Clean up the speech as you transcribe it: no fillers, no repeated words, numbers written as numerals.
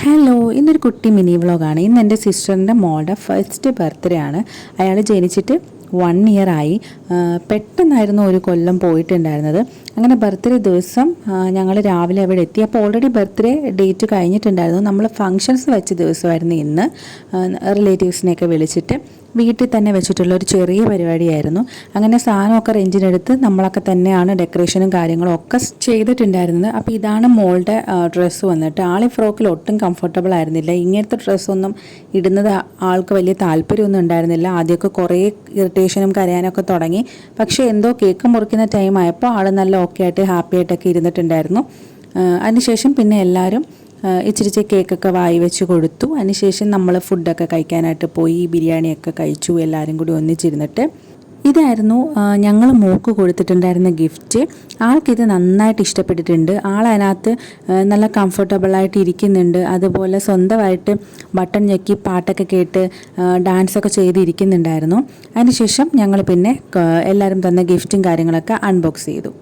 Hello, ഇന്നൊരു കുട്ടി mini വ്ളോഗാണ്. ഇന്ന് എൻ്റെ സിസ്റ്ററിൻ്റെ മോളുടെ ഫസ്റ്റ് ബർത്ത്ഡേ ആണ്. അയാൾ ജനിച്ചിട്ട് 1 ഇയർ ആയി. പെട്ടെന്നായിരുന്നു ഒരു കൊല്ലം പോയിട്ടുണ്ടായിരുന്നത്. അങ്ങനെ ബർത്ത്ഡേ ദിവസം ഞങ്ങൾ രാവിലെ അവിടെ എത്തി. അപ്പോൾ ഓൾറെഡി ബർത്ത്ഡേ ഡേറ്റ് കഴിഞ്ഞിട്ടുണ്ടായിരുന്നു. നമ്മൾ ഫങ്ഷൻസ് വെച്ച ദിവസമായിരുന്നു ഇന്ന്. റിലേറ്റീവ്സിനെയൊക്കെ വിളിച്ചിട്ട് വീട്ടിൽ തന്നെ വെച്ചിട്ടുള്ള ഒരു ചെറിയ പരിപാടിയായിരുന്നു. അങ്ങനെ സാധനമൊക്കെ റെൻറ്റിനെടുത്ത് നമ്മളൊക്കെ തന്നെയാണ് ഡെക്കറേഷനും കാര്യങ്ങളും ഒക്കെ ചെയ്തിട്ടുണ്ടായിരുന്നത്. അപ്പോൾ ഇതാണ് മോളുടെ ഡ്രസ്സ് വന്നിട്ട്. ആൾ ഈ ഫ്രോക്കിൽ ഒട്ടും കംഫർട്ടബിൾ ആയിരുന്നില്ല. ഇങ്ങനത്തെ ഡ്രസ്സൊന്നും ഇടുന്നത് ആൾക്ക് വലിയ താല്പര്യമൊന്നും ഉണ്ടായിരുന്നില്ല. ആദ്യമൊക്കെ കുറേ ഇറിറ്റേഷനും കരയാനൊക്കെ തുടങ്ങി. പക്ഷേ എന്തോ കേക്ക് മുറിക്കുന്ന ടൈം ആയപ്പോൾ ആൾ നല്ല ഓക്കെ ആയിട്ട് ഹാപ്പി ആയിട്ടൊക്കെ ഇരുന്നിട്ടുണ്ടായിരുന്നു. അതിനുശേഷം പിന്നെ എല്ലാവരും ഇച്ചിരി കേക്കൊക്കെ വായി വെച്ച് കൊടുത്തു. അതിനുശേഷം നമ്മൾ ഫുഡൊക്കെ കഴിക്കാനായിട്ട് പോയി. ബിരിയാണിയൊക്കെ കഴിച്ചു എല്ലാവരും കൂടി ഒന്നിച്ചിരുന്നിട്ട്. ഇതായിരുന്നു ഞങ്ങൾ മോൾക്ക് കൊടുത്തിട്ടുണ്ടായിരുന്ന ഗിഫ്റ്റ്. ആൾക്കിത് നന്നായിട്ട് ഇഷ്ടപ്പെട്ടിട്ടുണ്ട്. ആളതിനകത്ത് നല്ല കംഫർട്ടബിളായിട്ട് ഇരിക്കുന്നുണ്ട്. അതുപോലെ സ്വന്തമായിട്ട് ബട്ടൺ ഞെക്കി പാട്ടൊക്കെ കേട്ട് ഡാൻസൊക്കെ ചെയ്തിരിക്കുന്നുണ്ടായിരുന്നു. അതിനുശേഷം ഞങ്ങൾ പിന്നെ എല്ലാവരും തന്ന ഗിഫ്റ്റും കാര്യങ്ങളൊക്കെ അൺബോക്സ് ചെയ്തു.